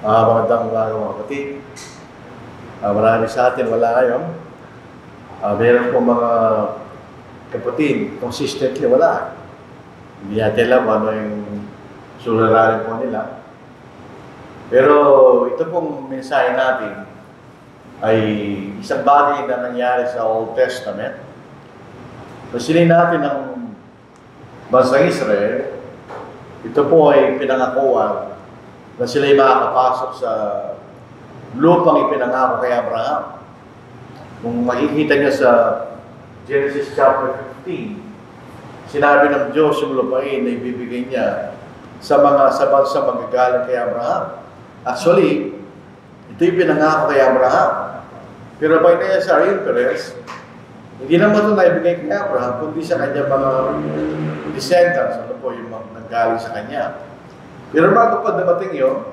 Magandang umaga mga kapatid. Marami sa atin wala ngayon. Meron po mga kapatid, consistently wala. Hindi natin alam ano yung suliranin po nila. Pero ito pong mensahe natin ay isang bagay na nangyari sa Old Testament. Pasilin natin ang bansang Israel. Ito po ay pinangakuan na sila'y makakapasok sa lupang ipinangako kay Abraham. Kung makikita niyo sa Genesis chapter 15, sinabi ng Diyos yung lupain na ibibigay niya sa bansa magagaling kay Abraham. Actually, ito yung pinangako kay Abraham. Pero by necessary interest, hindi naman ito naibigay kay Abraham, kundi sa kanya mga descendants, ano po yung nanggaling sa kanya. Pero bago pa dumating yun,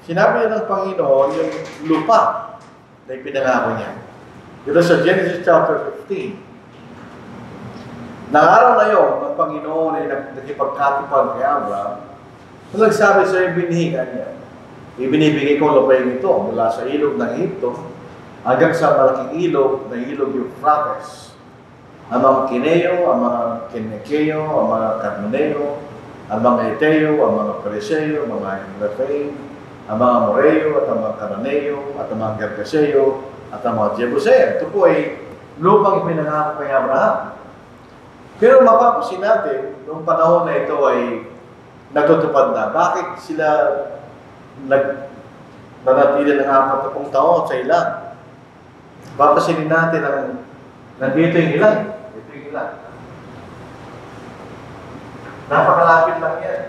sinabi niya ng Panginoon yung lupa na ipinangako niya. Dito sa Genesis chapter 15. Nang araw na yun, ang Panginoon ay nagkipagkatipan kay Abraham, nagsabi sa yung binihigan niya, ibinibigay ko lupain ito mula sa ilog ng Egypto hanggang sa malaking ilog na ilog Euphrates. Ang mga Kineo, ang mga Kinekeo, ang mga Kadmoneo, ang mga Eteo, ang mga Periseo, ang mga Rephaim, ang mga Moreo, at ang mga Cananeo, at ang mga Gergeseo, at ang mga Jebuseo. Ito po ay lupang ipinangako kay Abraham. Pero mapapasin natin, noong panahon na ito ay natutupad na. Bakit sila nanatili ng 40 taon sa ilan? Papasinin natin ang nandito yung ilan. Ito yung ilan. Napakalapit lang yan.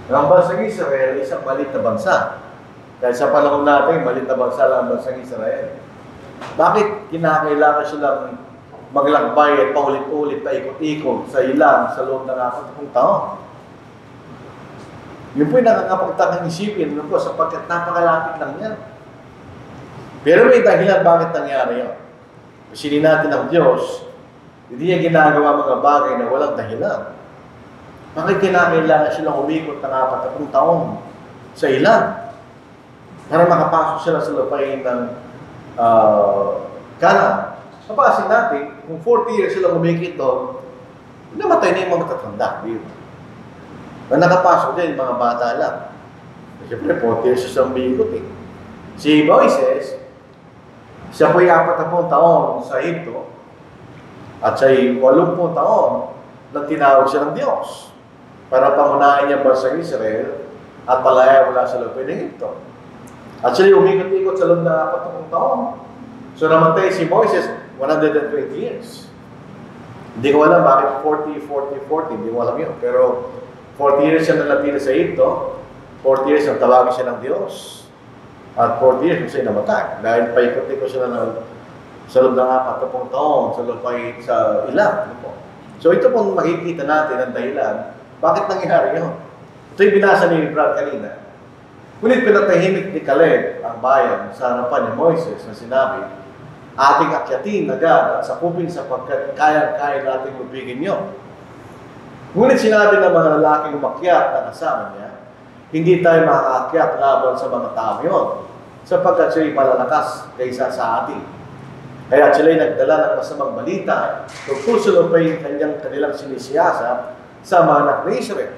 Ang bansang Israel ay isang malit na bansa. Dahil sa panahon natin, malit na bansa lang ang bansang Israel. Bakit kinakailangan silang maglakbay at paulit-ulit na ikot-ikot sa ilang sa loob ng 40 taon? Yun po yung nakakapagtakang isipin, ano po, sapagkat napakalapit lang yan. Pero may dahilan bakit nangyari yun. Pasilin natin ang Diyos, hindi niya ginagawa mga bagay na walang dahilan. Bakit kinakailangan silang umikot ng 40 taon sa ilan para makapasok sila sa lupain ng Canaan? Papasin natin, kung 40 years silang umikot doon, namatay na yung mga matatanda. Na nakapasok din, mga bata lang. Siyempre, 40 years silang umikot eh. Si Moises, siya po yung 40 taon sa Egypto at siya yung 80 taon na tinawag siya ng Diyos para pangunahin niya ang bansang Israel at palaya mula sa lupain ng Egypto. At siya umikot-ikot sa loob ng 40 taon. So namatay si Moises 120 years. Hindi ko alam bakit 40, hindi ko alam yun. Pero 40 years siya nalatili sa Egypto, 40 years ang tawagin siya ng Diyos. At 40 years kung siya namatay. Dahil paikot-ikot siya sa loob ng 40 taon sa lupain sa ilang. So ito pong makikita natin ang dahilan. Bakit nangyari yun? Ito yung binasa ni Brad kanina. Ngunit pinatahimik ni Caleb ang bayan sa harapan ni Moises na sinabi, ating akyatin agad at sakupin sapagkat kayang-kaya nating lubigin nyo. Ngunit sinabi ng mga lalaking umakyat na kasama niya, hindi tayo makaakyat laban sa mga tao yun, sapagkat sila'y malalakas kaysa sa atin. Kaya sila'y nagdala ng masamang balita tungkol sa lupain kanilang sinisiyasa sa mga anak ni Israel.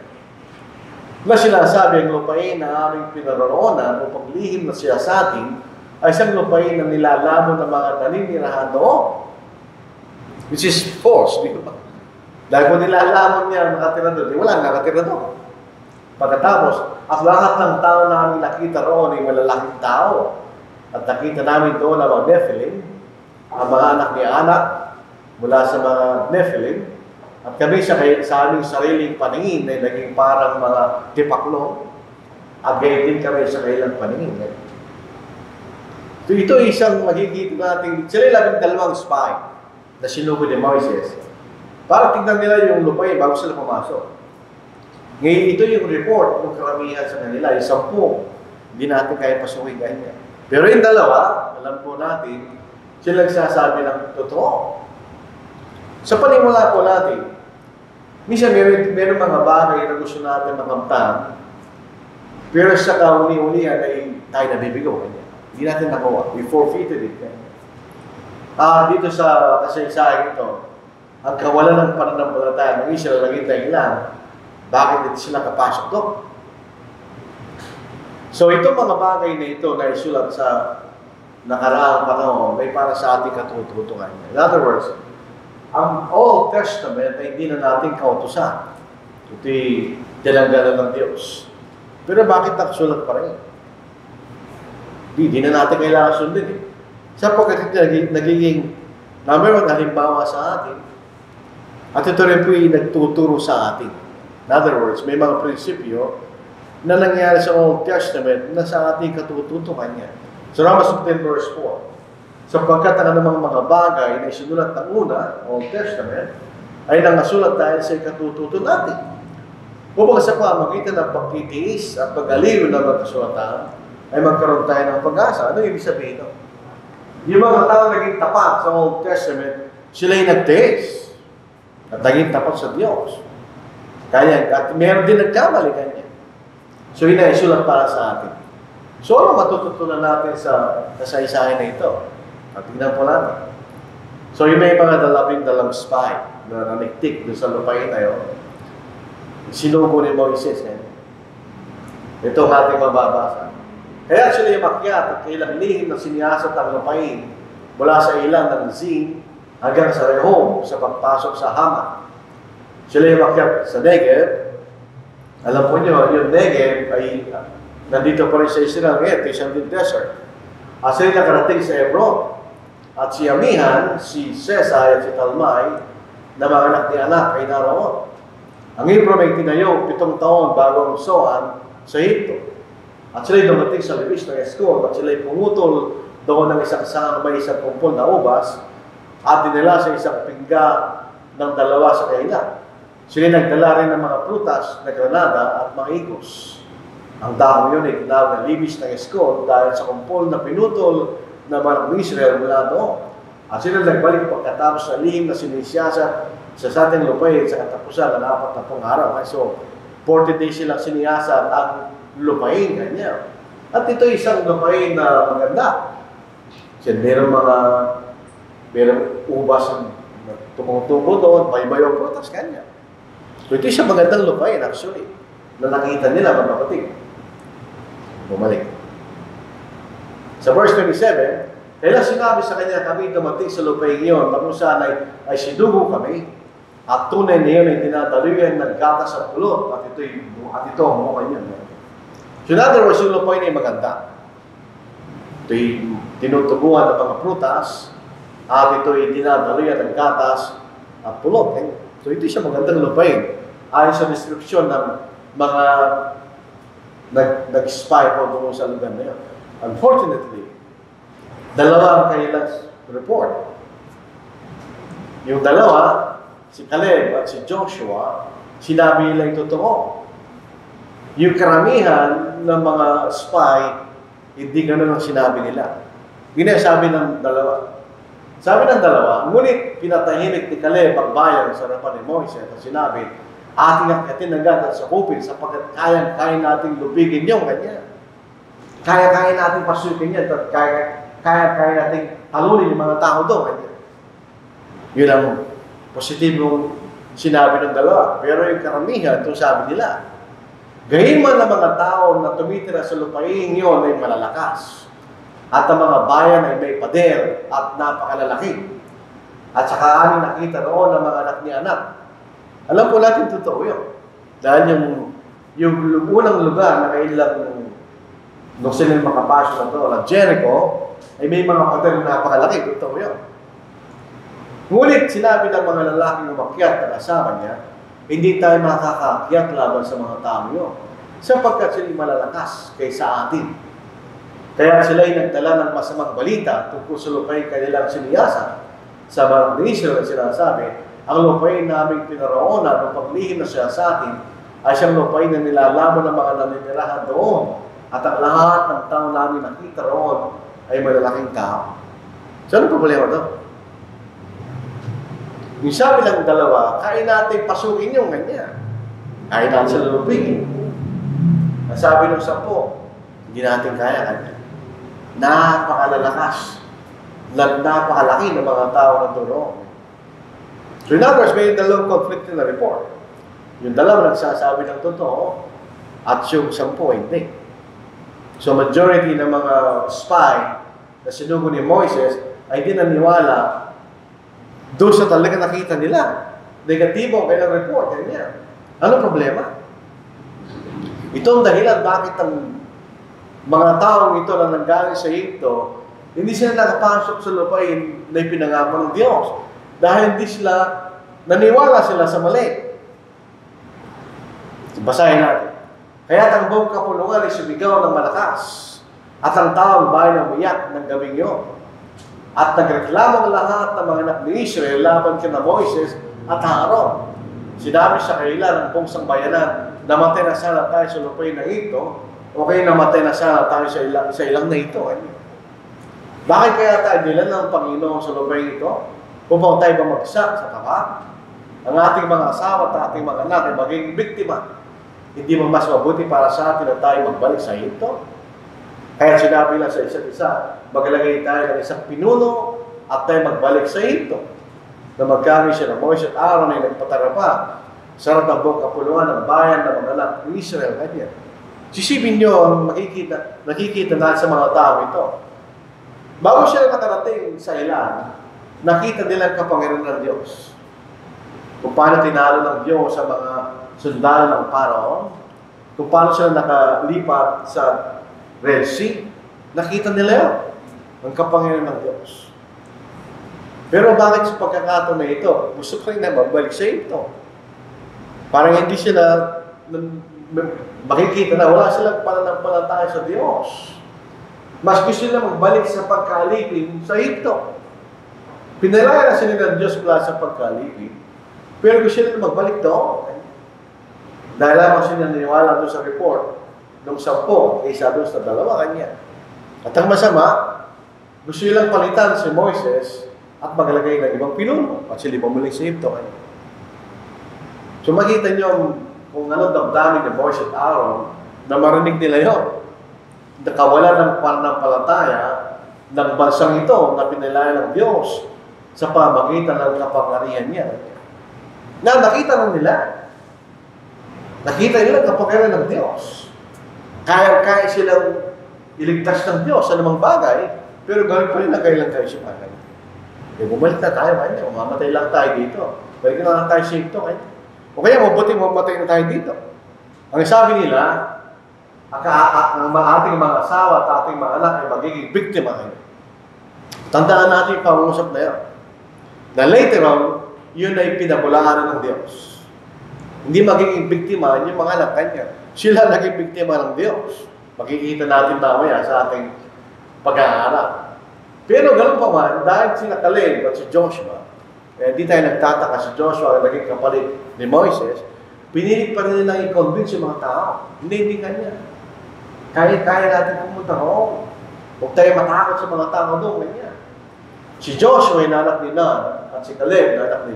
Na sinasabi ang lupain na aming pinaroroonan upang lihim na siya sa atin ay isang lupain na nilalamon ng mga naninirahan doon. Which is false, di ba? Dahil kung nilalamon niya nakatira doon, wala nakatira doon. Pagkatapos, at lahat ng tao namin nakita roon ay malalaking tao. At nakita namin doon ang mga Nephilim, ang mga anak ni Anak mula sa mga Nephilim. At kami sa aming sariling paningin ay naging parang mga tipaklo. At gayon din kami sa kailang paningin. So ito isang magigit natin, sila 12 spy na sinugo ni Moises para tignan nila yung lupain bago sila pumasok. Ngayon ito yung report ng karamihan sa kanila, yung 10, hindi natin kaya pasukin ganyan. Pero yung 2, alam po natin, sila nagsasabi ng totoo. Sa panimula po natin, minsan meron mga bagay na gusto natin makamtan Pero sa kauli-ulihan ay tayo nabibigo. Kanya. Hindi natin nakuha. We forfeited it. Dito sa kasaysayan ito, ang kawalan ng pananampalataya ng Israel naging dahilan, bakit hindi sila kapasok doon? So itong mga bagay na ito na isulat sa nakaraang panahon ay para sa ating katututungan. In other words, ang Old Testament ay hindi na natin kautusan. Ito'y dilanggalan ng Diyos. Pero bakit nakasulat pa rin? Hindi na natin kailangan sundin eh. Sapagkat ito nagiging number one halimbawa sa atin. At ito rin po'y nagtuturo sa atin. In other words, may mga prinsipyo na nangyari sa Old Testament na sa ating katututungan niya. So Romans 10 verse 4. Sapagkat ang anumang mga bagay na isinulat ng una, Old Testament, ay nangasulat dahil sa katututo natin. Upang sa pamagitan ng pagtitiis at pag-aliw ng magkasulatan, ay magkaroon tayo ng pag-asa. Ano ibig sabihin ito? Yung mga tao naging tapat sa Old Testament, sila'y nagtiis at naging tapat sa Diyos. Kaya, at meron din nagkamali kanya. So yun ay isulat para sa atin. So ano matututunan natin sa kasaysayan na ito? At tingnan po natin. So yung may mga dalawang spy na naniktik doon sa lupain na yun, sinugo ni Moises. Ito ang ating mababasa. Kaya sila yung makyat at kailang lihim ng siniyasat ang lupain mula sa ilan ng Zin hanggang sa Rehom sa pagpasok sa Hama. Sila yung makyat sa Negev. Alam po nyo, yung Negev ay nandito pa rin sa Israel ngayon, isang desert. At sila nakarating sa Hebron. At si Amihan, si Sesai at si Talmai na mga anak ni anak ay naroon. Ang Hebron ay tinayo 7 taon bago ang Soan sa Egypto. At sila'y dumating sa libis ng Eskol at sila'y pumutol doon ng isang may isang kumpol na ubas at dinala sa isang pingga ng 2 sa kailan. Sila'y nagdala rin ng mga prutas na granada at mga igos. Ang dahon yun ay tinawag na libis ng Eskol dahil sa kumpol na pinutol na mga Israel mula doon. At sila nagbalik pagkatapos sa lihim na sinisiyasa sa ating lupain sa katapusan ng 40 araw. So, 40 days silang siniyasa ang lupain, ganyan. At ito isang lupain na maganda. Kasi merong ubas na tumutubo doon, may-mayong prutas, ganyan. So, ito isang magandang lupain, actually, na nakita nila, mga kapatid. Bumalik. Sa verse 27, kaya sinabi sa kanya, kami dumating sa lupain iyon, na kung saan ay sinugo kami, at tunay na yun ay dinadaluyan ng gatas at pulot, at ito ang mukha niya. So in other words, yung lupain ay maganda. Ito'y tinutubuhan ng mga prutas, at ito'y dinadaluyan ng gatas at pulot. So ito siya magandang lupain. Ayon sa description ng mga nag-spy po doon sa lugar na yun. Unfortunately, 2 ang kanilang report. Yung 2, si Caleb at si Joshua, sinabi nila yung totoo. Yung karamihan ng mga spy, hindi ganun ang sinabi nila. Yun ang sabi ng 2. Sabi ng 2, ngunit pinatahimik ni Caleb ang bayan sa harapan ni Moises at sinabi, ating akyatin agad at sakupin sapagkat kaya nating lubigin yung ganyan. Kaya nating pasukin yan at kaya nating halunin yung mga tao doon. Ganyan. Yun ang positibong sinabi ng 2. Pero yung karamihan, itong sabi nila, gayon man ang mga tao na tumitira sa lupain yun ay malalakas. At ang mga bayan ay may pader at napakalalaki. At saka aming nakita roon ang mga anak ni anak. Alam po natin totoo yun. Dahil yung unang lugar na kailang nung sila makapasok na doon, ang Jericho, ay may mga pader na napakalaki. Totoo yun. Ngunit sinabi ng mga lalaking umakyat na kasama niya, hindi tayo makakaakyat laban sa mga tao yun. Sapagkat sila'y malalakas kaysa atin. Kaya sila'y nagdala ng masamang balita tungkol sa lupain kanilang siniyasan. Sa mga Israel na sinasabi, ang lupain naming pinaroonan o paglihim na siya sa atin ay siyang lupain na nilalaman ng mga naninirahan doon. At ang lahat ng tao namin nakita roon ay malalaking tao. So ano problema doon? Yung sabi ng 2, kaya natin pasukin yung ganyan. Kaya natin sa lupigin. Ang sabi ng 10, hindi natin kaya kanya. Napakalalakas. Napakalaki ng mga tao na tulong. So in other words, may dalawang conflict na report. Yung dalawa nagsasabi ng totoo at yung 10 hindi. So majority ng mga spy na sinugo ni Moises ay di naniwala doon sa talaga nakita nila. Negatibo ang kailang report. Ganyan. Ano problema? Ito ang dahilan bakit ang mga taong ito na nanggaling sa Egypto, hindi sila nakapasok sa lupain na ipinangako ng Diyos. Dahil hindi sila, naniwala sila sa mali. Basahin natin. Kaya ang buong kapulungan ay sumigaw ng malakas, at ang taong bayan ang umiyak ng gabing yun. At nagreklamang lahat ng mga anak ni Israel laban kina Moises at Aaron. Sinabi sa kanila ng buong sambayanan, namatay na sana tayo sa lupain na ito, o kayo namatay na sana tayo sa ilang na ito. Bakit kaya tayo nila ng Panginoon sa lupain ito? Upang tayo bumagsak sa taba? Ang ating mga asawa at ating mga anak ay magiging biktima. Hindi mo mas mabuti para sa atin na tayo magbalik sa ito? Kaya sinabi lang sa isa't isa, maglagay tayo ng isang pinuno at tayo magbalik sa ito. Na magkami siya ng Moises at Aaron ay nagpatara pa sa harap ng buong kapuluan ng bayan ng mga anak ni Israel. Ganyan. Sisipin nyo, nakikita na sa mga tao ito. Bago sila nakarating sa ilan, nakita nila ang kapangyarihan ng Diyos. Kung paano tinalo ng Diyos sa mga sundalo ng Pharaoh, kung paano sila nakalipat sa Red Sea, nakita nila yun, ang kapangyarihan ng Diyos. Pero bakit sa pagkakataon na ito, gusto ko rin na magbalik sa ito? Parang hindi sila makikita na wala silang pananampalataya sa Diyos. Mas gusto nila magbalik sa pagkaalipin sa ito. Pinalaya na sila ng Diyos mula sa pagkaalipin, pero gusto nila magbalik doon. Dahil lamang sila naniwala doon sa report ng 10 kaysa doon sa 2 kanya. At ang masama, gusto nilang palitan si Moises at maglagay ng ibang pinuno at sila bumalik sa Egypto. So makita niyo kung ano damdamin ni Moises at Aaron na marinig nila yun. Nakawala ng pananampalataya ng bansang ito na pinalaya ng Diyos sa pamagitan ng kapangyarihan niya. Na nakita lang nila. Nakita nila kapangyarihan ng Diyos. Kaya silang iligtas ng Diyos sa namang bagay, pero gawin pa rin na kailan tayo siya bagay. E bumalik na tayo, kanya. Umamatay lang tayo dito. Balik na lang tayo sa ito, kanya. O kaya mabuti mamatay na tayo dito. Ang sabi nila, ang ating mga asawa at ating mga anak ay magiging biktima kayo. Tandaan natin yung pangusap na yan. Na later on, yun ay pinabulaanan ng Diyos. Hindi magiging biktima yung mga anak kanya. Sila naging biktima ng Diyos. Makikita natin mamaya sa ating pag-aaral. Pero ganun pa man, dahil sila Caleb at si Joshua, hindi tayo nagtataka si Joshua na naging kapalit ni Moises, pinilit pa rin nilang i-convince yung mga tao. Hindi kanya. Kaya natin pumunta roon. Huwag tayo matakot sa mga tao doon. Ganyan. Si Joshua ay anak ni Nun at si Caleb na anak ni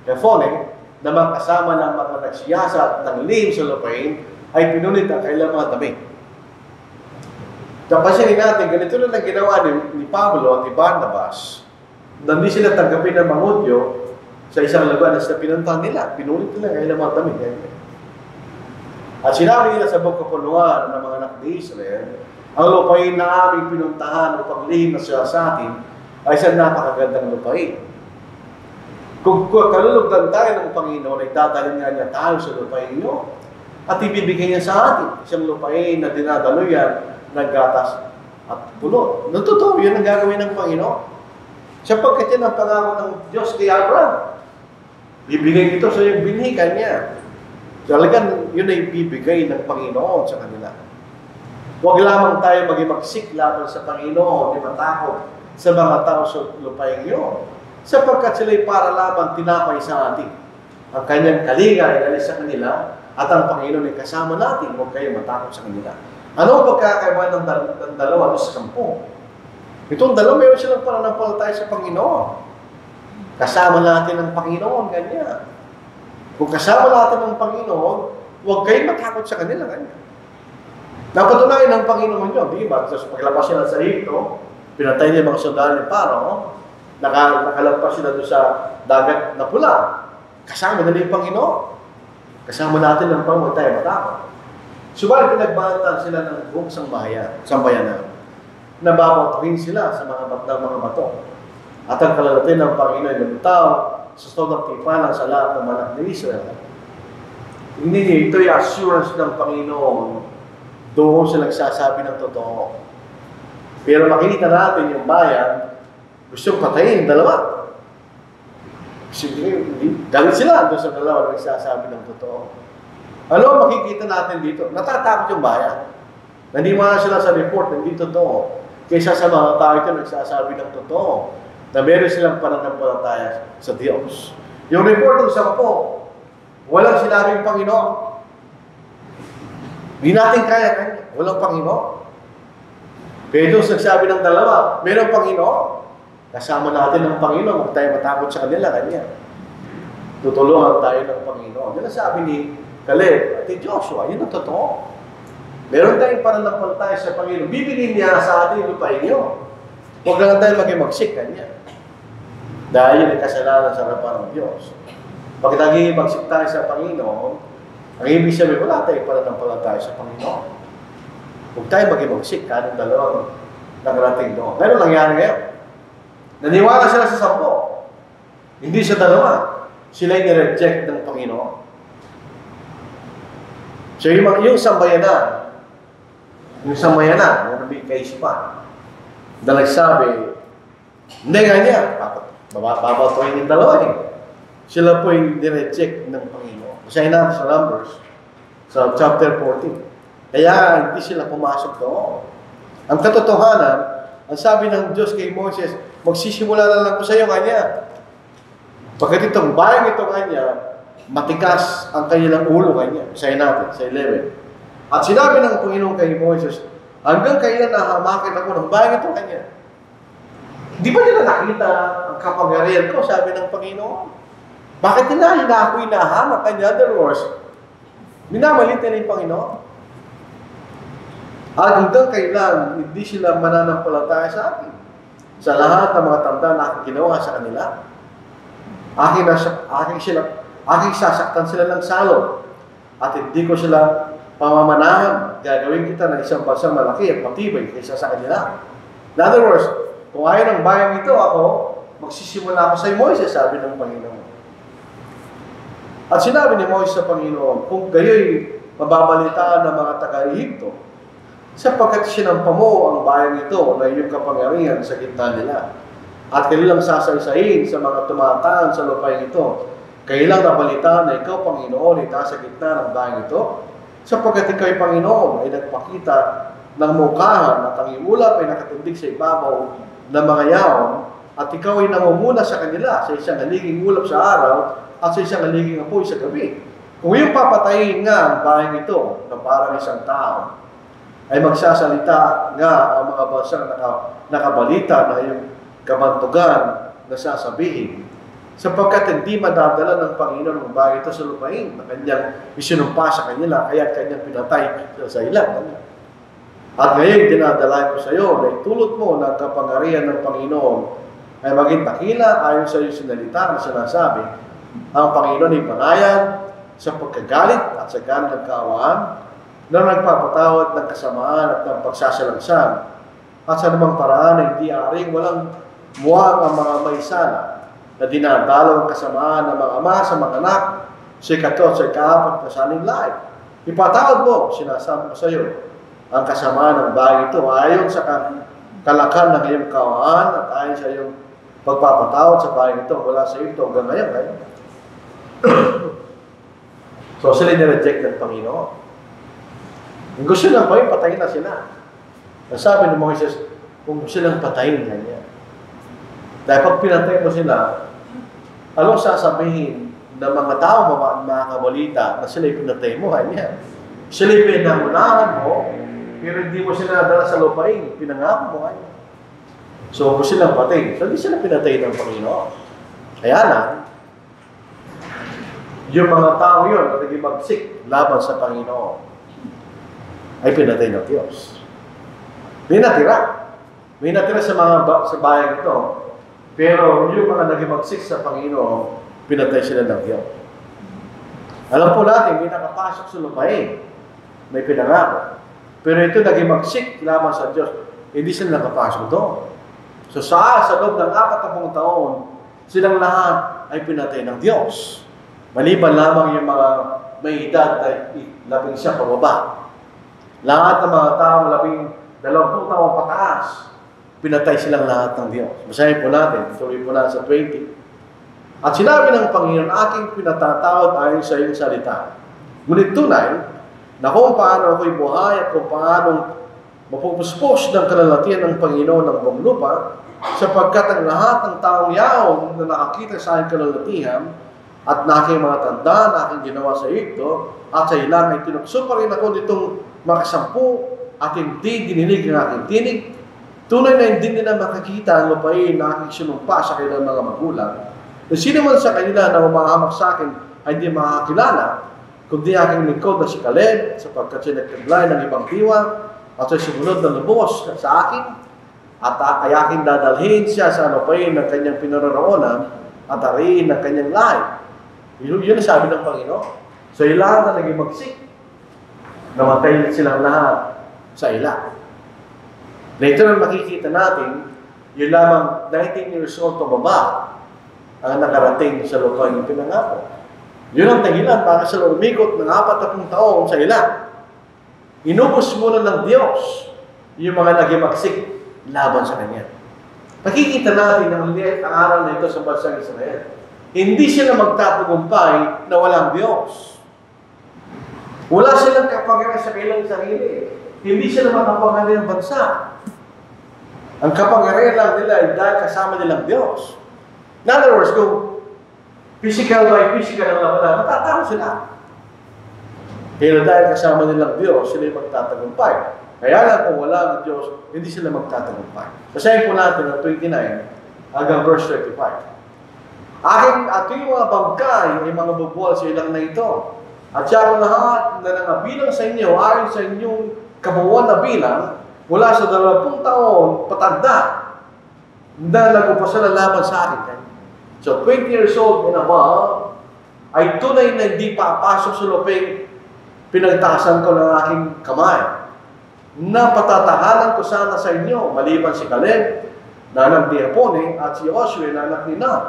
Jephone na magkasama ng mga nagsiyasa ng lihim sa lupain ay pinulit ang kailang mga damit. Napansinin natin, ganito na ginawa ni Pablo at ni Barnabas na hindi sila tanggapin ng mangudyo sa isang lugar na sila pinuntahan nila. Pinulit nila ang kailang mga damit. At sinabi nila sa buong kapuluan ng mga anak ni Israel, ang lupain na aming pinuntahan upang lihim na siya sa atin ay isang napakagandang lupain. Kung kalulugdan tayo ng Panginoon, ay dadalhin nga niya tayo sa lupain niyo at ibibigay niya sa atin isang lupain na dinadaluyan ng gatas at pulot. Totoo, yun ang gagawin ng Panginoon. Sapagkat yan ang pangako ng Diyos kay Abraham. Bibigay ito sa iyong binhikan niya. Talagang yun ay bibigay ng Panginoon sa kanila. Huwag lamang tayo mag-imagsik laban sa Panginoon, di matakot sa mga tao sa lupain niyo. Sapagkat sila'y para lamang tinapay sa atin. Ang kanyang kalinga ay nalis sa kanila at ang Panginoon ay kasama natin. Huwag kayo matakot sa kanila. Ano ang pagkakaiba ng dalawa sa 10? Itong dalawa, mayroon silang pananampalataya sa Panginoon. Kasama natin ang Panginoon, ganyan. Kung kasama natin ang Panginoon, huwag kayong matakot sa kanila, ganyan. Napatunayan ng Panginoon yun, di ba? Tapos paglabas sila sa Egypto, pinatay niya mga sundalo ni Paro, nakalampas sila doon sa dagat na pula. Kasama na yung Panginoon. Kasama natin ng Panginoon, tayo matakot. Subalit pinagbantan sila ng buong sambayanan. Nababatuhin sila sa mga bato. At ang kalalatin ng Panginoon ng tao sa sobrang tipanan sa lahat ng manak ni Israel. Ito yung assurance ng Panginoon. Doon sila nagsasabi ng totoo. Pero makikita natin yung bayan, gusto patayin, dalawa. Galit sila doon sa dalawa nagsasabi ng totoo. Ano makikita natin dito? Natatakot yung bayan. Nandiwala sila sa report, hindi totoo. Kaysa sa mga tao ito nagsasabi ng totoo. Na meron silang pananampalataya sa Diyos. Yung report ng 10, walang sinabing Panginoon. Hindi natin kaya, walang Panginoon. Pero nagsabi ng 2, merong Panginoon. Kasama natin ng Panginoon, huwag tayo matakot sa kanila, kanya. Tutulungan tayo ng Panginoon. Yan ang sabi ni Caleb at ni Joshua, yun ang totoo. Meron tayong pananampalataya sa Panginoon. Bibigyan niya sa atin yung lupain niyo. Huwag lang tayo mag-imagsik kanya. Dahil yun ang kasalanan sa harapan ng Diyos. Pag nag-imagsik tayo sa Panginoon, ang ibig sabihin, wala tayong pananampalataya sa Panginoon. Huwag tayo mag-imagsik kanong dalawang nagarating doon. Pero nangyari ngayon. Naniwala sila sa 10. Hindi sa 2. Sila yung nireject ng Panginoon. So yung sambayanan, yung nabigay kaisipan, na nagsabi, hindi nga niya, babatuhin yung 2 Sila po yung nireject ng Panginoon. Basahin natin sa Numbers, sa chapter 14. Kaya hindi sila pumasok doon. Ang katotohanan, ang sabi ng Diyos kay Moses, magsisimula na lang ko sa iyo, kanya. Pagkat itong bayang ito, kanya, matikas ang kanilang ulo, kanya. Basahin natin, sa 11. At sinabi ng Panginoon kay Moses, hanggang kailan nahamakin ako ng bayang ito, kanya. Di ba nila nakita ang kapangyarihan ko, sabi ng Panginoon? Bakit nila ako'y nahamak? In other words, minamalit nila yung Panginoon. At hanggang kailan, hindi sila mananampalataya sa akin. Sa lahat ng mga tanda na aking ginawa sa kanila, aking sasaktan sila ng salot. At hindi ko sila pamamanahan. Gagawin kita ng isang bansang malaki at matibay kaysa sa kanila. In other words, kung ayaw ng bayang ito, ako, magsisimula ako sa Moises, sabi ng Panginoon. At sinabi ni Moises sa Panginoon, kung kayo'y mababalitaan ng mga taga-Ehipto, sapagkat sinampa mo ang bayang ito na iyong kapangyarihan sa gitna nila, at kanilang sasaysayin sa mga tumataan sa lupain ito, kailang nabalitaan na ikaw, Panginoon, itaas sa gitna ng bayang ito, sapagkat ikaw'y Panginoon ay nagpakita ng mukahan at ang imulap ay nakatindig sa ibabaw ng mga yaon, at ikaw ay namumuna sa kanila sa isang haliging ulap sa araw at sa isang haliging apoy sa gabi. Kung iyong papatayin nga ang bayang ito na parang isang tao, ay magsasalita nga ang mga bansang nakabalita na iyong kabantugan na sasabihin, sapagkat hindi madadala ng Panginoon ang bayang ito sa lupain na kanyang isinumpa sa kanila, kaya kanyang pinatay sa ilang. At ngayon, dinadala ko sa iyo na itulot mo ng kapangyarihan ng Panginoon ay maging dakila ayon sa iyong sinalita na sinasabi, ang Panginoon ay panayan sa pagkagalit at sa ganang kaawaan na nagpapatawad ng kasamaan at ng pagsasalangsan at sa namang paraan ay hindi aring walang muwang ang mga may sala na dinadalaw ang kasamaan ng mga ama sa mga anak sa ikato at sa ikaapat na sanilay. Ipatawad mo, sinasabi ko sa iyo, ang kasamaan ng bagay ito ayon sa kalakan ng iyong kaawaan at ayon sa iyong pagpapatawad sa bagay ito mula sa ito hanggang ngayon. So sila nireject ng Panginoon. Kung gusto lang po, patayin na sila. Sabi ng Moises, kung gusto lang patayin kanya. Dahil pag pinatay mo sila, anong sasabihin ng mga tao, mga kabalita, na sila'y pinatay mo, kanya. Sila'y pinamunahan mo, pero hindi mo sila nadala sa lupain, pinangako mo, kanya. So, kung silang patay, so hindi sila pinatay ng Panginoon. Kaya na, yung mga tao yun, na naging magsik laban sa Panginoon. ay pinatay ng Diyos. May natira. May natira sa bayan ito. Pero yung mga nagimagsik sa Panginoon, pinatay sila ng Diyos. Alam po natin, may nakapasok sa lupain. May pinangako. Pero ito nagimagsik lamang sa Diyos. Hindi sila nakapasok doon. So sa loob ng 40 taon, silang lahat ay pinatay ng Diyos. Maliban lamang yung mga may edad na 11 pababa. Lahat ng mga tao 20 taon pataas, pinatay silang lahat ng Diyos. Basahin po natin, tuloy po na sa 20. At sinabi ng Panginoon, aking pinatatawad ayon sa iyong salita. Ngunit tunay, na kung paano ako'y buhay at kung paano mapupuspos ng kalalatian ng Panginoon ng buong lupa, sapagkat ang lahat ng taong yaon na nakakita sa aking kalalatihan at na aking mga tanda na aking ginawa sa Egypto at sa ilang ay tinukso pa rin ako nitong makasampu at hindi dininig ang aking tinig. Tunay na hindi nila makikita ang lupain na aking sinumpa sa kanilang mga magulang. Na sino man sa kanila na umahamak sa akin ay hindi makakilala, kundi aking lingkod na si Caleb, sapagkat siya nagtaglay ng ibang diwa at siya sumunod na lubos sa akin, at ay aking dadalhin siya sa lupain ng kanyang pinaroroonan at ariin ng kanyang lahi. Yun ang sabi ng Panginoon. So ilan na naging magsik, namatay silang lahat sa ila. Later na makikita natin, yun lamang 19 years old pababa ang nakarating sa lupain ng pinangako. Yun ang dahilan para sila umikot ng 40 taon sa ila. Inubos muna ng Diyos yung mga naging magsik laban sa Kanya. Nakikita natin ang liit ang aral na ito sa bansang Israel. Hindi sila magtatagumpay na walang Diyos. Wala silang kapangyarihan sa kanilang sarili. Hindi sila makapangyarihan ng bansa. Ang kapangyarihan lang nila ay dahil kasama nilang Diyos. In other words, kung physical by physical ang laban, matatalo sila. Pero dahil kasama nilang Diyos, sila yung magtatagumpay. Kaya lang kung wala ng Diyos, hindi sila magtatagumpay. Basahin po natin ang 29 hanggang verse 35. At yung mga bangkay ay mga bubuwal sa ilang na ito. At siya ang lahat na nangabilang sa inyo, ayon sa inyong kabuuan na bilang, mula sa 20 taon, patanda, na nagupasala laban sa akin. So 20 years old and above, ay tunay na hindi papasok sa luping pinagtaasan ko ng aking kamay. Na patatahanan ko sana sa inyo, maliban si Caleb, na anak ni Jepone, at si Joshua, na anak ni Nun.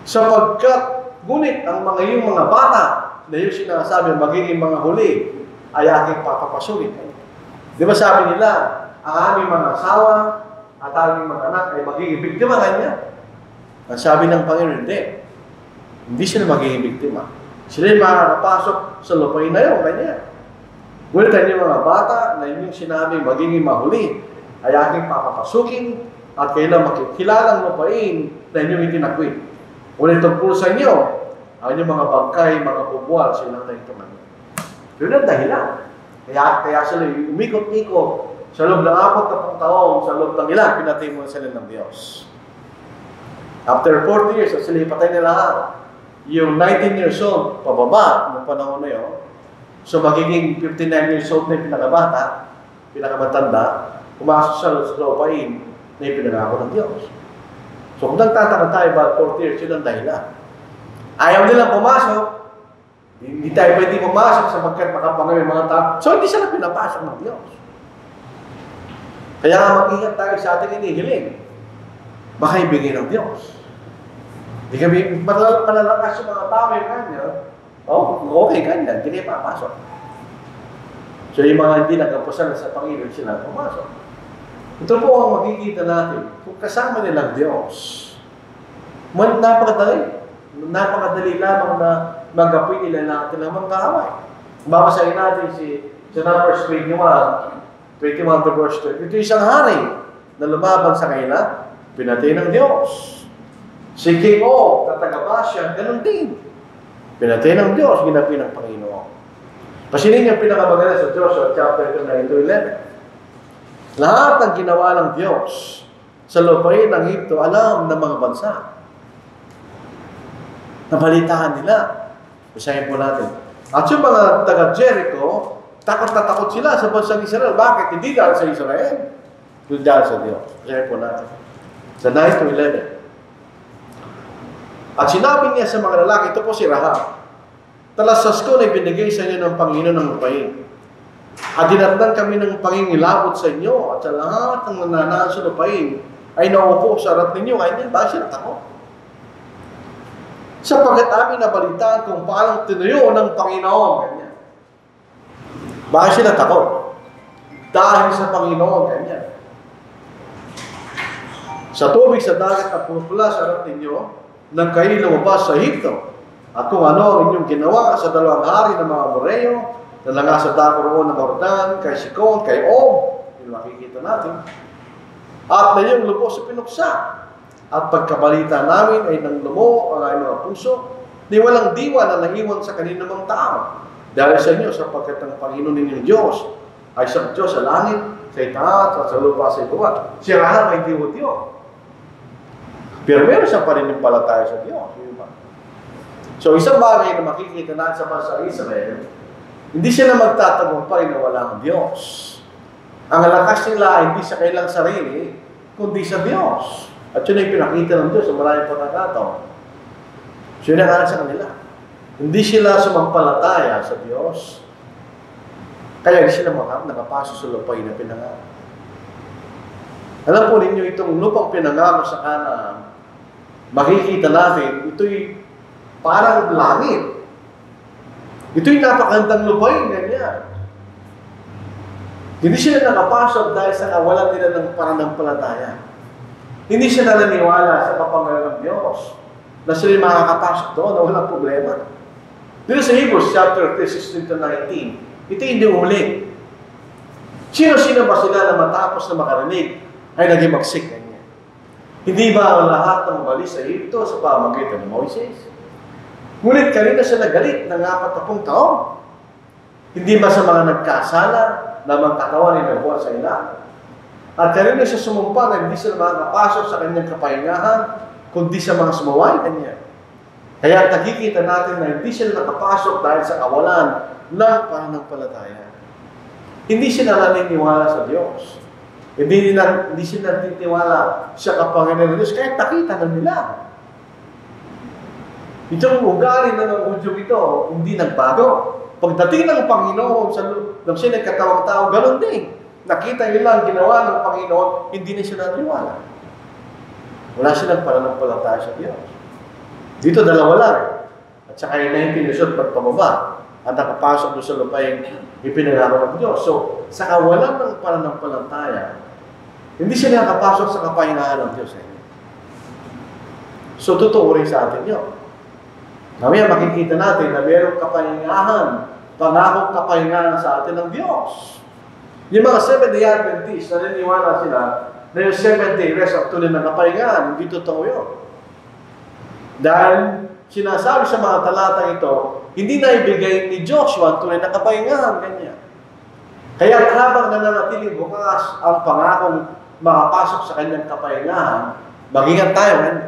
Sapagkat, ngunit ang yung mga bata, na yung sinasabi, magiging mga huli, ay aking papapasukin. Di ba sabi nila, ang aming mga asawa, at aming mga anak, ay magiging biktima kanya. Ang sabi ng Panginoon, hindi sila magiging biktima. Sila yung makakapasok sa lupain na yun, kanya. Ngunit ang yung mga bata na inyong sinabi magiging mahuli ay aking papapasukin at kailang makikilalang lupain na inyong itinakwil. Ngunit tungkol sa inyo, ang inyong mga bangkay, mga bubuwal, silang na ito man. Yun ang dahilan. Kaya sila umikot-ikot sa loob ng 40 taon, sa loob ng ilan, pinatay mo sila ng Diyos. After 40 years, sila ipatay nila lahat. Yung 19 years old, pababa, noong panahon na yun, so magiging 59 years old na yung pinakabata, pinakamatanda, pumasok sa lupain na yung pinangako ng Diyos. So kung nagtataka tayo about 40 years, yun ang dahilan. Ayaw nilang pumasok, hindi tayo pwede pumasok sapagkat makapangalan mga tao. So hindi sila pinapasok ng Diyos. Kaya mag-ingat tayo sa ating inihiling. Baka ibigay ng Diyos. Hindi kami malalakas yung mga tao yung kanya. Okay kanya, hindi kayo papasok. So yung mga hindi nagkapusan sa Panginoon, sila pumasok. Ito po ang makikita natin. Kung kasama nilang Diyos, napakadali lamang na magapoy nila natin ang mga kaaway. Babasahin natin sa Numbers 21 to verse 2. Ito isang hari na lumaban sa kanila, pinatay ng Diyos. Si King Og, na taga-Bashan, ganun din. Pinatay ng Diyos, ginapi ng Panginoon. Pasinin niyo pinakamaganda sa Joshua chapter 9 to 11. Lahat ng ginawa ng Diyos sa lupain ng Egypto, alam ng mga bansa. Nabalitaan nila. Basahin po natin. At yung mga taga-Jericho Takot na takot sila sa bansang Israel. Bakit? Hindi dahil sa Israel. Hindi dahil sa Diyos. Kaya po natin. Sa 9-11. At sinabi niya sa mga lalaki, ito po si Rahab, talasas ko na ibinigay sa inyo ng Panginoon ng lupain. At dinatnan kami ng pangingilabot sa inyo at sa lahat ng nananaan sa lupain ay naupo sa harap ninyo. Ay hindi ba siya takot? Sapagkat amin nabalitaan kung paano tinuyo ng Panginoon. Ganyan. Bakit sila takot? Dahil sa Panginoon. Ganyan. Sa tubig sa dagat at pumupula sa harap ninyo, nang kayo lumabas sa Egypto, at kung ano ang inyong ginawa sa dalawang hari ng mga Amoreo, na langa sa dako roon ng Jordan, kay Sikon, kay Og, yung makikita natin, at na yung lubos sa pinuksa. At pagkabalita namin ay nang lumo ang aming mga puso, di walang diwa na naiwan sa kanino mang tao. Dahil sa inyo, sapagkat ang Panginoon ninyong Diyos ay sa Diyos sa langit, sa itaas, at sa lupa sa ibuwa. Si Rahab ay Diyos. Pero meron siyang paninimpalataya sa Diyos. So, isang bagay na makikita natin sa bansa Israel, hindi sila magtatagumpay na wala ang Diyos. Ang lakas nila ay hindi sa kailang sarili, kundi sa Diyos. At yun ay pinakita ng Diyos sa maraming pagkakataon. So, yun ang sa kanila. Hindi sila sumampalataya sa Diyos. Kaya hindi sila nakapasok sa lupay na pinangako. Alam po ninyo, itong lupang pinangako sa Kanaan, makikita natin, ito'y parang langit. Ito'y napakandang lupay, ganyan. Hindi sila nakapasok dahil sa kawalan nila ng pananampalataya. Hindi sila naniniwala sa kapangyarihan ng Diyos na sila makakapasok doon na walang problema. Dito sa Hebrews chapter 3, 16-19, ito hindi uli. Sino-sino ba sila na matapos na makarinig ay naging magsik ganyan? Hindi ba ang lahat ng umalis sa Egypto sa pamamagitan ng Moises? Ngunit kanina siya nagalit ng 40 taon. Hindi ba sa mga nagkasala na mga katawan ay nabuhat sa ila? At kanina siya sumumpa na hindi sila makakapasok sa kanyang kapahingahan, kundi sa mga sumaway kanya. Kaya nakikita natin na hindi sila nakapasok dahil sa kawalan ng pananampalataya. Hindi sila naniniwala sa Diyos. Hindi sila naniniwala sa kapangyarihan ng Diyos, kahit nakita na nila. Itong ugali na ng Hudyo ito, hindi nagbago. Pagdating ng Panginoon nang siya nagkatawang tao, ganoon din. Nakita nila ang ginawa ng Panginoon, hindi na siya naniniwala. Wala silang pananampalataya sa Diyos. Dito dalawa lang. At saka yun na yung pinusot pagpababa. At nakapasok doon sa lupa yung ipinangako ng Diyos. So, sa kawalan ng pananampalataya, hindi sila nakapasok sa kapahingahan ng Diyos. So, totoo rin sa atin yun. Mamaya makikita natin na mayroong kapahingahan, pangakong kapahingahan sa atin ng Diyos. Yung mga Seventh-day Adventists, naniniwala sila na yung 7-day rest ang tunay ng kapahingahan. Hindi totoo yun. Dahil sinasabi sa mga talatang ito, hindi na ibigay ni Joshua ang tunay na kapahingahan. Ganyan. Kaya habang nananatili bukas ang pangakong makapasok sa kanyang kapahingahan, mag-ingat tayo.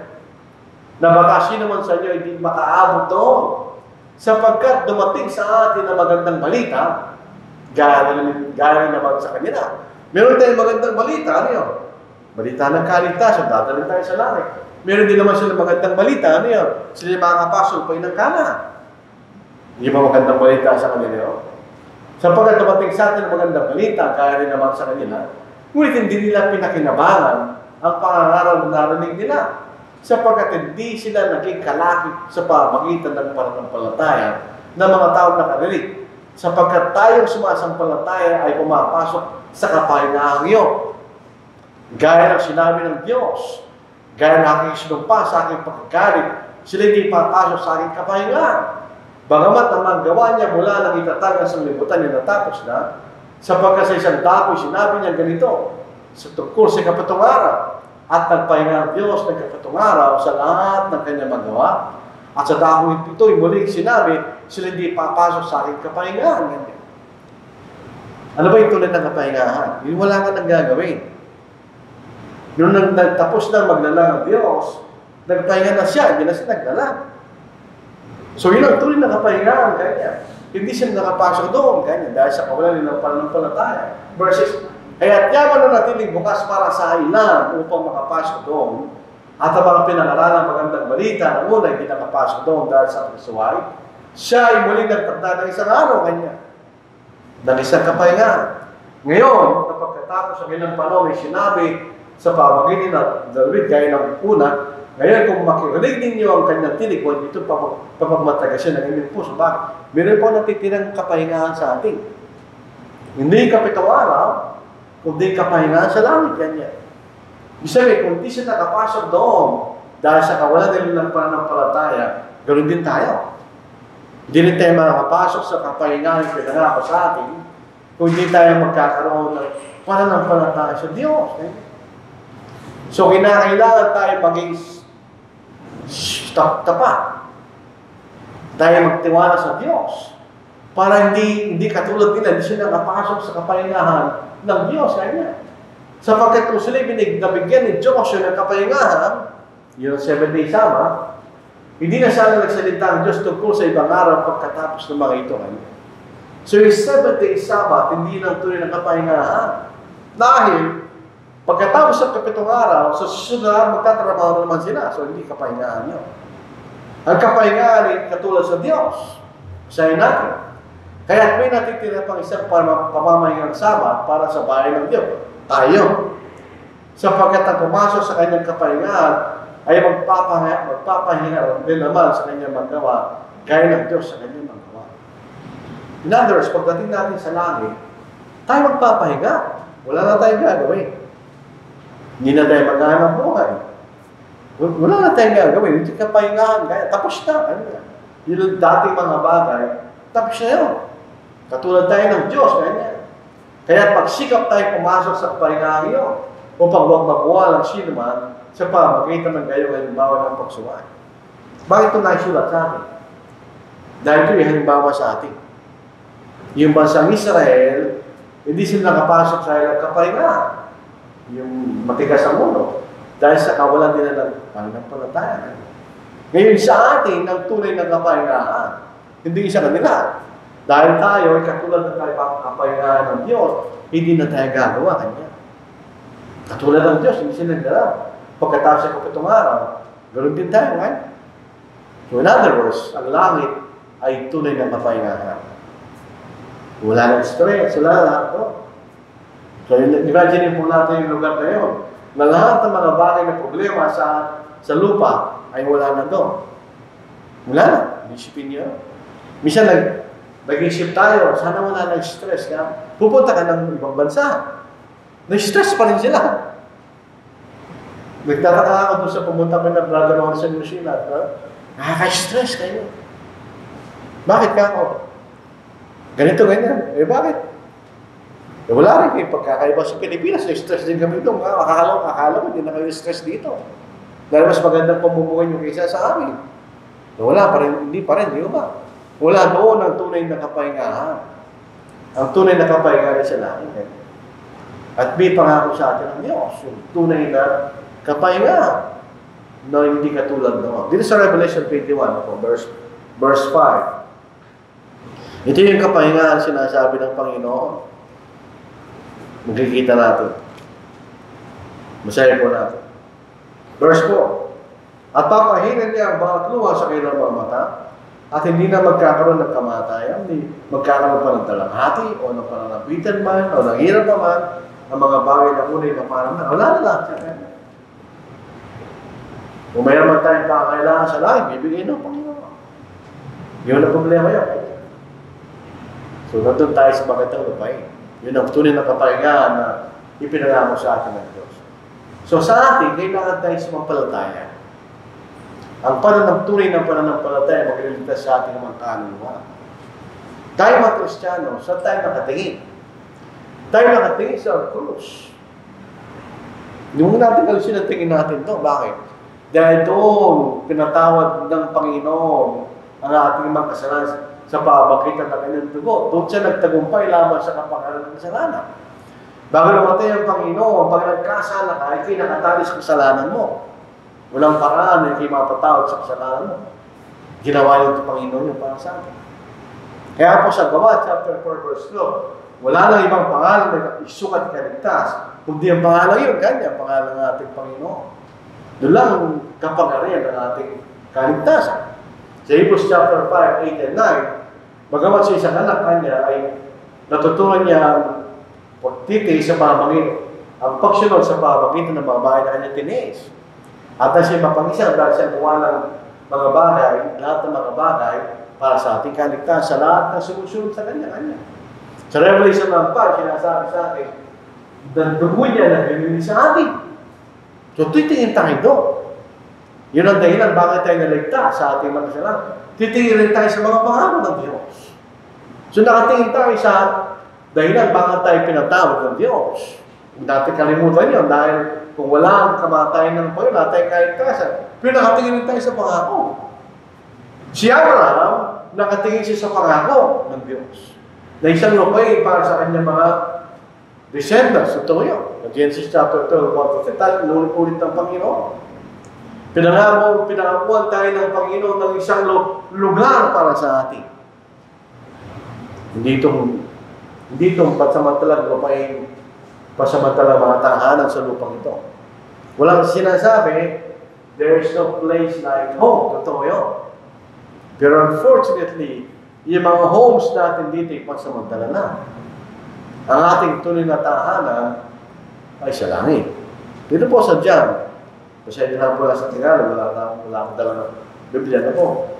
Na baka sino man sa inyo hindi makaabot doon. Sapagkat dumating sa atin na magandang balita, gaya naman sa kanila. Meron tayong magandang balita, ano yun? Balita ng kaligtasan, dadalhin tayo sa langit. Meron din naman sila magandang balita, ano yun? Sila yung makakapasok pa ng Kanaan. Hindi ba magandang balita sa kanila yun? Sapagkat dumating sa atin ang magandang balita, gaya rin naman sa kanila, ngunit hindi nila pinakinabangan ang pangangaral na narinig nila. Sapagkat hindi sila naging kalakip sa pamagitan ng pananampalataya ng mga taong nakarinig. Sapagkat tayong sumasampalataya ay pumapasok sa kapahingahan iyon. Gaya ng sinabi ng Diyos, gaya ng aking sinumpa sa aking pagkakalit, sila hindi papasok sa aking kapahingahan. Bagamat ang magawa niya mula nang itatag ng sanglibutan niya natapos na, sapagkat sa isang dapoy sinabi niya ganito, sa tungkol sa kapatong araw, at nagpahinga ang Diyos ng kapatong araw sa lahat ng kanyang magawa, at sa dahon ito'y muling sinabi, sila hindi papasok sa aking kapahingahan. Ano ba yung tunay ng kapahingahan? Yung wala ka nang gagawin. Yung nagtapos na maglala ng Diyos, nagpahinga na siya, hindi na siya naglala. So yun ang tunay ng kapahingahan kanya. hindi sila nakapasok doon, ganyan, dahil sa kawalan nilang pananampalataya. Verses, kaya't yaman na natiling bukas para sa ilan upang makapasok doon, at ang mga pinangaralan ng magandang balita, ang una hindi nakapasok doon dahil sa kasuway, siya ay muling nagtakda ng isang araw, ganyan, ng isang kapahingahan. Ngayon, napagkatapos ang ilang panahon ay sinabi sa pamagitan ng David, gaya ng una, ngayon kung makirinig ninyo ang kanyang tinig, huwag ito papagmatagasyan ng inyong puso. Bakit? Meron po natitirang kapahingahan sa atin. Hindi kapitong araw, kundi kapahingahan sa langit. Ganyan. Ibig sabihin, kung di siya nakapasok doon, dahil sa kawalan nila ng pananampalataya, ganoon din tayo. Hindi rin tayo makapasok sa kapahingahan na pinangako sa atin, kung hindi tayo magkakaroon ng pananampalataya sa Diyos. So, kinakailangan tayo maging tapat. Tayo magtiwala sa Diyos. Para hindi katulad nila, hindi sila nakapasok sa kapahingahan ng Diyos. Kaya sapagkat kung sila nabigyan ni Joshua ng kapahingahan, yun ang 7-day Sabbath, hindi na sana nagsalita ang Diyos tungkol sa ibang araw pagkatapos ng mga ito. So yung 7-day Sabbath, hindi lang tunay ng kapahingahan. Dahil, pagkatapos ng kapitong araw, sa susunod na magtatrabaho naman sila. So hindi kapahingahan yun. Ang kapahingahan ay katulad sa Diyos. Sayin natin. Kaya may natitira pang isang pamamahingang Sabbath para sa bahay ng Diyos. Tayo. Sapagkat ang pumasok sa kanyang kapahingahan ay magpapahinga din naman sa kanyang magawa gaya ng Diyos sa kanyang magawa. In other words, pagdating natin sa langit, tayo magpapahinga. Wala na tayong gagawin. Hindi na tayo maghahanap buhay. Wala na tayong gagawin. Hindi kapahingahan. Tapos na. Yung dating mga bagay, tapos na yun. Katulad tayo ng Diyos. Ganyan. Kaya pagsikap tayo pumasok sa kapahingahan yun upang huwag makuha ng sino man sa pamagitan ng gayong halimbawa ng pagsuway. Bakit ito naisulat sa atin? Dahil ito yung halimbawa sa atin. Yung bansang Israel, hindi sila nakapasok sa ilang kapahingahan. Yung matigas ang mundo. Dahil sa kawalan nila ng pananampalataya. Ngayon sa atin, ang tunay ng kapahingahan, hindi isa kanila. Dahil tayo ay katulad ng kapahingahan ng Diyos, hindi na tayo gagawa kanya. Katulad ng Diyos, hindi sila nagdala. Pagkatapos sa kapitong araw, ganoon din tayo, right? So in other words, ang langit ay tunay ng kapahingahan. Wala nang stress, wala lahat to. So imagine po natin yung lugar na yun, na lahat ng mga bagay na problema sa lupa ay wala na doon. Wala na, isipin niyo. Minsan nag-isip tayo, sana wala nang stress ka. Pupunta ka ng ibang bansa. Nag-stress pa rin sila. Nagtataka ako doon sa pumunta ko ng brother ko sa New Zealand. Nakaka-stress kayo. Bakit ka ako? Ganito, ganyan. Eh bakit? Eh wala rin kayo pagkakaiba sa Pilipinas. Na-stress din kami doon. Akala ko, hindi na kayo stress dito. Dahil mas magandang pamumuhay nyo kaysa sa amin. Wala pa rin, hindi pa rin, di ba? Wala doon ang tunay na kapahingahan. Ang tunay na kapahingahan sa langit. At may pangako sa atin ng Diyos, yung tunay na kapahingahan na hindi katulad noon. Dito sa Revelation 21, verse 5. Ito yung kapahingahan sinasabi ng Panginoon. Magkikita natin. Masaya po natin. Verse 4. At papahinan niya ang bawat luha sa kanilang mga mata, at hindi na magkakaroon ng kamatayan, hindi magkakaroon pa ng talanghati, o ng pananapitan man, o ng hirap pa man, ang mga bagay na unay na parang wala na lahat siya. Kung mayroon tayong kakailangan sa langit, bibigay ng Panginoon. Yun ang problema yun. So, nandun tayo sa magandang lupain. Yun ang tunay na kapahingahan na ipinangako sa atin ng Diyos. So, sa atin, kailangan tayo sumampalataya. Ang tunay ng pananampalataya, magliligtas sa atin ng mga kaluluwa. Tayo mga Kristiyano, saan tayo nakatingin? Tayo nakatingin sa krus. Yung natin kalusin ang tingin natin to. Bakit? Dahil doon, pinatawad ng Panginoon ang ating mga kasalanan sa pamagitan ng kanyang dugo. Doon siya nagtagumpay laban sa kapakanan ng kasalanan. Bago namatay ang Panginoon, pag nagkasala ka, ay kinakatali sa kasalanan mo. Walang paraan na hindi mapatawad sa kasalanan mo. Ginawa yung Panginoon yung para sa atin. Kaya po sa Gawa, chapter 4, verse 2, wala nang ibang pangalan na isukat kaligtas, kundi ang pangalan yun, kanya, pangalan ng ating Panginoon. Doon lang ang kapangyarihan ng ating kaligtasan. Sa Hebrews chapter 5, 8 and 9, bagamat sa isang anak kanya ay natutunan niya ang pagtitiis sa pamamagitan, ang pagsunod sa pamamagitan ng mga bagay na kanya tiniis. At na siya mapag-isa dahil siya gawa ng mga bagay, lahat ng mga bagay, para sa ating kaligtasan, sa lahat ng sumusunod sa kanya-kanya. Sa Revelation ng 5, sinasabi sa atin, dugo niya na binili sa atin. So, titingin tayo doon. Yun ang dahilan bakit tayo naligtas sa ating mga kasalanan. Titingin rin tayo sa mga pangako ng Diyos. So, nakatingin tayo sa dahilan bakit tayo pinatawag ng Diyos. Kung dati kalimutan yun, dahil kung wala ang kamatayan ng Panginoon, wala tayong kaligtasan. Pero nakatingin rin tayo sa pangako. Si Abraham, nakatingin siya sa pangako ng Diyos. Na isang lupay para sa kanyang mga descendants. Ito yun. Genesis chapter 12, 1-3, ulit ng Panginoon. Pinangakuan tayo ng Panginoon ng isang lugar para sa atin. Hindi itong pasamantalang lupay, pasamantalang mga tahanan sa lupang ito. Walang sinasabi, there is no place like home. Totoo yun. Pero unfortunately, yung mga homes natin dito ay pansamantala na. Ang ating tunay na tahanan ay sa langit. Dito po sa John, kasi hindi lang po sa tingala, wala akong dalang Biblia na po.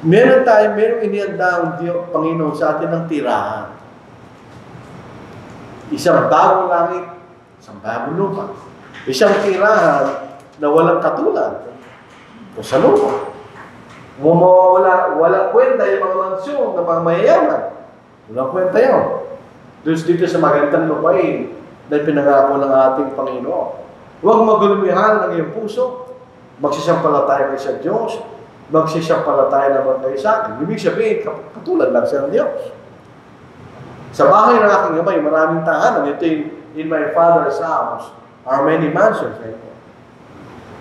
Merong inianda ang Panginoon sa atin ng tirahan. Isang bagong langit, isang bagong lupa. Isang tirahan na walang katulad. O sa lupa. Walang kwenta yung mga mansyon na mga mayayaman. Walang kwenta yun. Dito sa magandang lupain na pinangako ng ating Panginoon. Huwag magulumihan ng iyong puso. Magsisampalataya kayo sa Diyos. Magsisampalataya naman kayo sa akin. Ibig sabihin, katulad lang siya ng Diyos. Sa bahay ng aking amay, maraming tahanan. Ito in my Father's house are many mansions.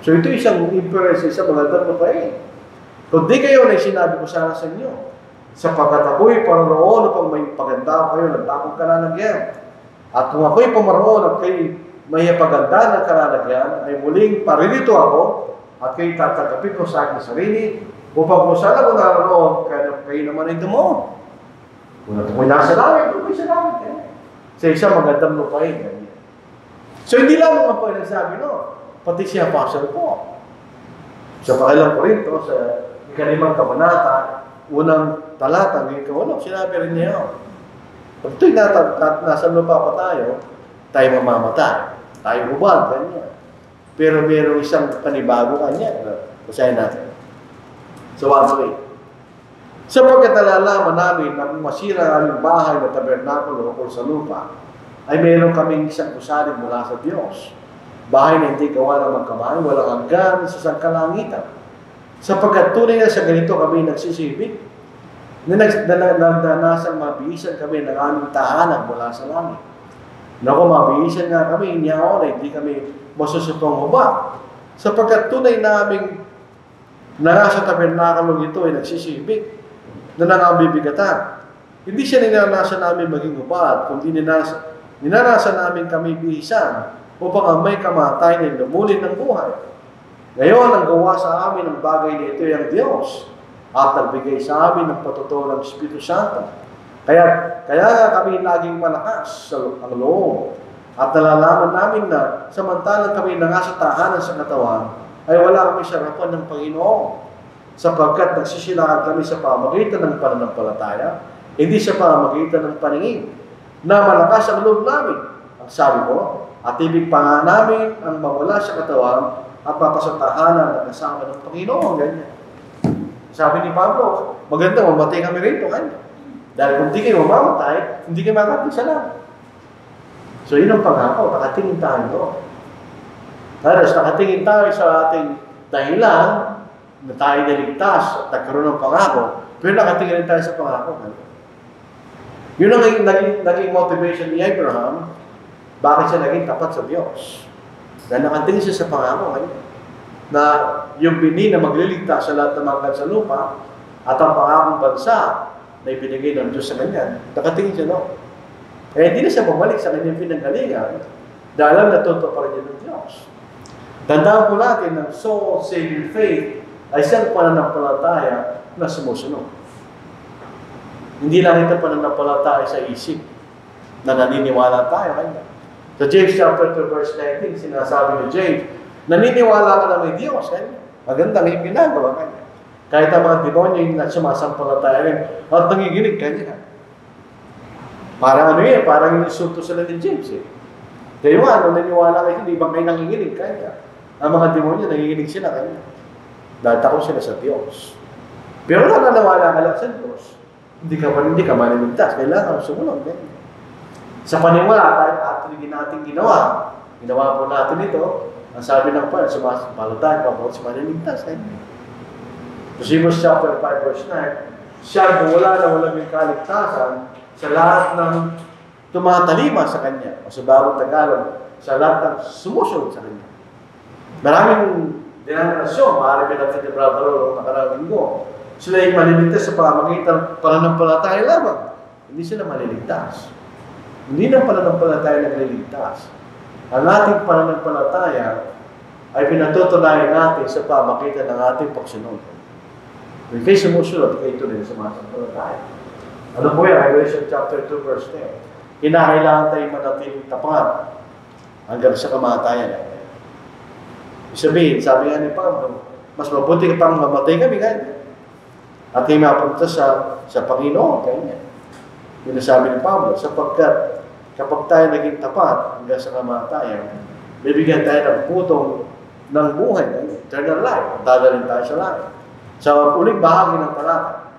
So ito isang inference sa magandang lupain. Kung di kayo na sinabi ko sana sa inyo, sapagkat ako'y pararoon upang may paganda kayo ng takong kalalagyan. At kung ako'y pumaroon at kayo may paganda ng kalalagyan, ay muling paririto ako at kayo tatanggapin ko sa aking sarili upang kung saan ako naroon, kayo naman ay dumo. Kung ako'y nasa langit, ako'y sa langit. Sa isang magandang lupain. So hindi lang mga po nagsabi, no? Pati si Apostle po. Sa pakilang Korinto, sa ikalimang kabanata, unang talata, ng ikawalong, sinabi rin niya, pag ito'y nasa lupa pa tayo mamamatay. Tayo hubad, kanya. Pero mayroong isang panibago kanya. Basahin natin. So, 1-3. Sapagkat nalalaman namin na kung masira ang aming bahay na tabernakulo o sa lupa, ay mayroon kaming isang kusalig mula sa Diyos. Bahay na hindi gawa ng magkamay, walang hanggan sa sangkalangitan. Sapagkat tunay na sa ganito kami nagsisibig, na nasang mabihisan kami ng aming tahanan mula sa langit. Naku, mabihisan nga kami, inyaon ay hindi kami masusupang hubad. Sapagkat tunay naming na nasa tabernakulong ito ay nagsisibig, na nangabibigatan. Hindi siya ninanasan namin maging hubad, kundi ninanasan namin kami bihisan upang ang may kamatay na lumulin ng buhay. Ngayon, ang gawa sa amin ng bagay na ito ay ang Diyos at nagbigay sa amin ng patutuo ng Espiritu Santo. Kaya kami laging malakas sa loob at nalalaman namin na samantalang kami nasa tahanan sa katawan ay wala kami sa harapan ng Panginoon sapagkat nagsisilakan kami sa pamagitan ng pananampalataya, hindi sa pamagitan ng paningin na malakas ang loob namin. Ang sabi ko, at ibig pa nga namin ang mawala sa katawan at mapasatahanan na kasama ng Panginoon. Ganyan. Sabi ni Pablo, maganda, mamatay kami rito. Dahil kung di kayo mamamatay, hindi kayo mamamatay sa langit. So yun ang pangako, nakatingin tayo doon. Tapos nakatingin tayo sa ating dahilan na tayo naligtas at nagkaroon ng pangako, pero nakatingin tayo sa pangako. Yun ang naging motivation ni Abraham, bakit siya naging tapat sa Diyos. Dahil nakatingin siya sa pangako na yung bini na magliligtas sa lahat ng mga sa lupa at ang pangakong bansa na ibinigay ng Diyos sa kanya, nakatingin siya, no? Eh, hindi na siya bumalik sa kanyang pinanggalingan dahil alam na totoo pa rin niya ng Diyos. Tandaan po natin na soul-saving faith ay isang pananampalataya na sumusunod. Hindi lang ito pananampalataya sa isip na naniniwala tayo kanya. Sa James chapter 2 verse 19, sinasabi ni James, naniniwala ka na may Diyos kanya. Magandang yung ginagawa kanya. Kahit ang mga demonyo yung sumasampalataya rin at nangiginig kanya. Parang ano yun, parang inisulto sila ni James eh. Kayo nga, nung naniwala kayo, hindi bang kayo nanginginig kanya? Ang mga demonyo, nanginginig sila kanya. Dahil takot sila sa Diyos. Pero kung nanawala ka lang sa Diyos, hindi ka maniligtas. Kailangan sumunod. Sa paniwala, kahit actually natin ginawa po natin ito, ang sabi ng Paul, sumasampalataya, papunod sa maniligtas. Hebrews chapter 5 verse 9, siya wala na walang kaligtasan sa lahat ng tumatalima sa Kanya, o sa bagong Tagalog, sa lahat ng sumusunod sa Kanya. Maraming denominasyon, maaari natin ni Brother Rolo nakaraang linggo, sila ay maliligtas sa pamagitan pananampalataya lamang. Hindi sila maliligtas. Hindi na pananampalataya nagliligtas. Ang ating pananampalataya ay pinatutunayan natin sa pamagitan ng ating pagsunod. Kung kayo sumusunod, kayo ito rin sa mga sampalataya. Ano po yan? Revelation chapter 2 verse 10. Kinakailangan tayong manatiling tapat hanggang sa kamatayan. Sabihin, sabi nga ni Pablo, mas mabuti pang mamatay kami ganyan. At kayo mapunta sa Panginoon, ganyan. Yun ang sabi ni Pablo, sapagkat kapag tayo naging tapat hanggang sa kamatayan, bibigyan tayo ng putong ng buhay, eternal life, at dadalhin tayo sa langit. Sa uling bahagi ng talata,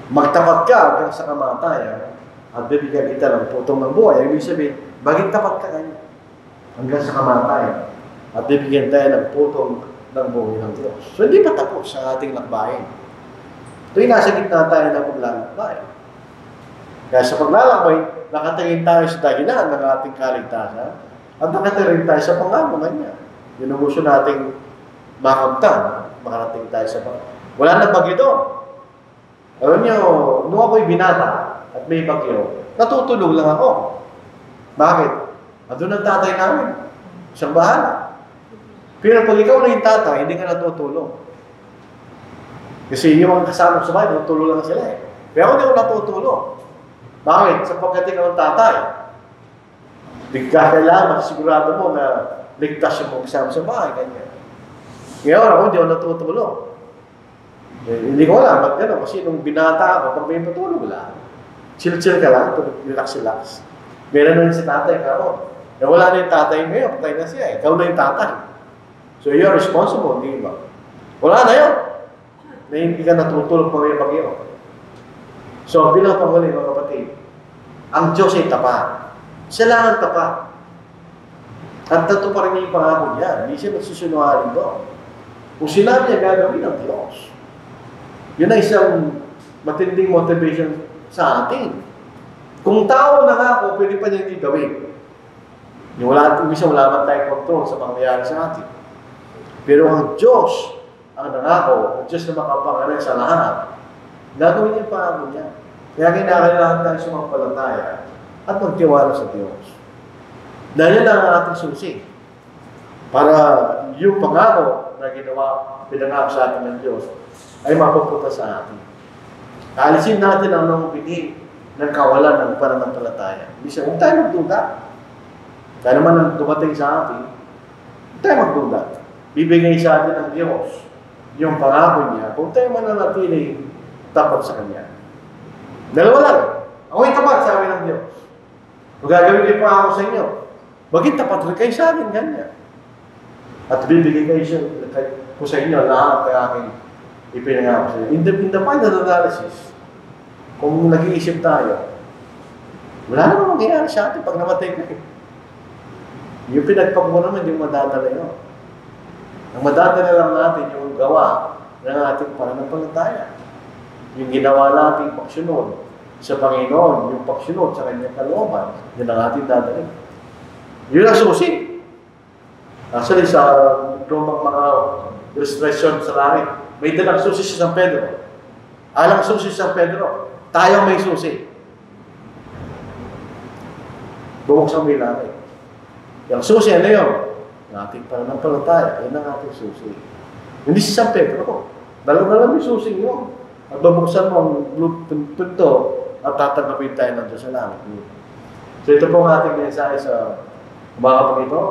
magtapat ka hanggang sa kamatayan at bibigyan kita ng putong ng buhay. Ibig sabihin, baging tapat ka ganyan hanggang sa kamatayan at bibigyan tayo ng putong ng buhay ng Diyos. So, hindi pa tapos sa ating lakbayin. Ito'y nasa gitna tayo ng paglalakbay. Kaya sa paglalakbay, nakatingin tayo sa dahilan ng ating kaligtasan at nakatingin tayo sa pangako niya. Yun ang gusto nating makamtan. Makarating tayo sa bagyo. Wala na bagyo doon. Alam niyo, nung ako'y binata at may bagyo, natutulog lang ako. Bakit? Andun ang tatay namin. Siyang bahala. Pero pag ikaw na yung tatay, hindi ka natutulog. Kasi yung mga kasama sa bahay, natutulog lang sila eh. Pero ako hindi ako natutulog. Bakit? Sapagkat ikaw ang tatay. Kailangan, sigurado mo na ligtas yung mga kasama sa bahay. Ganyan. Ngayon ako, hindi ako natutulog. Hindi ko alam, ba't gano'n? Kasi nung binata ako, pag may patulog lang, chill-chill ka lang, relax-relax. Meron na rin si tatay ka, wala na yung tatay ngayon, patay na siya, ikaw na yung tatay. So you're responsible, di ba? Wala na yun. Na hindi ka natutulog pag may bagyo. So, bilang panghuli, mga kapatid, ang Diyos ay tapat. Siya lang ang tapat. At tato pa rin yung pangako niya. Hindi siya magsusunungaling doon. Kung sinabi niya gagawin ng Diyos, yun ay isang matinding motivation sa atin. Kung tao nangako, pwede pa niya hindi gawin. Wala man tayong control sa pangyayari sa atin. Pero ang Diyos, ang nangako, ang Diyos na makapangalan sa lahat, gagawin niya pangako niya. Kaya kinakailangan tayo sumampalataya at magtiwala sa Diyos. Dahil yan ang ating susi. Para yung pangako na pinangako sa atin ng Diyos ay mapupunta sa atin. Alisin natin ang nangubini ng kawalan ng pananampalataya. Hindi siya, huwag tayo magduda. Kaya naman ang dumating sa atin, huwag tayo magduda. Bibigay sa atin ng Diyos yung pangako niya kung tayo mananatiling tapat sa Kanya. Dalawa lang. Ako'y tapat, sabi ng Diyos. Kung gagawin kayo pangako sa inyo, maging tapat rin kayo sa akin, ganyan. At bibigay kayo po sa inyo lahat ng aking ipinangako sa inyo. In the final analysis, kung nag-iisip tayo, wala naman mangyayari sa atin pag namatay kayo. Yung pinagpag mo naman, yung madadala yun. Ang madadala lang natin yung gawa ng ating pananampalataya. Yung ginawa nating pagsunod sa Panginoon, yung pagsunod sa Kanyang kalooban, yun ang ating dadalhin. Yun ang susi. Actually, sa lumang mga illustration sa langit, may dalang susi si San Pedro. Alang susi San Pedro, tayo may susi. Bubuksan mo yung langit. Yung susi, ano yun? Ang ating pananampalataya, yun ang ating susi. Hindi si San Pedro. Dalawa yung susi yun. At babuksan mo ang pinto at tatanggapin tayo ng Diyos sa langit. So ito po ang ating mensahe sa umaga pag ito.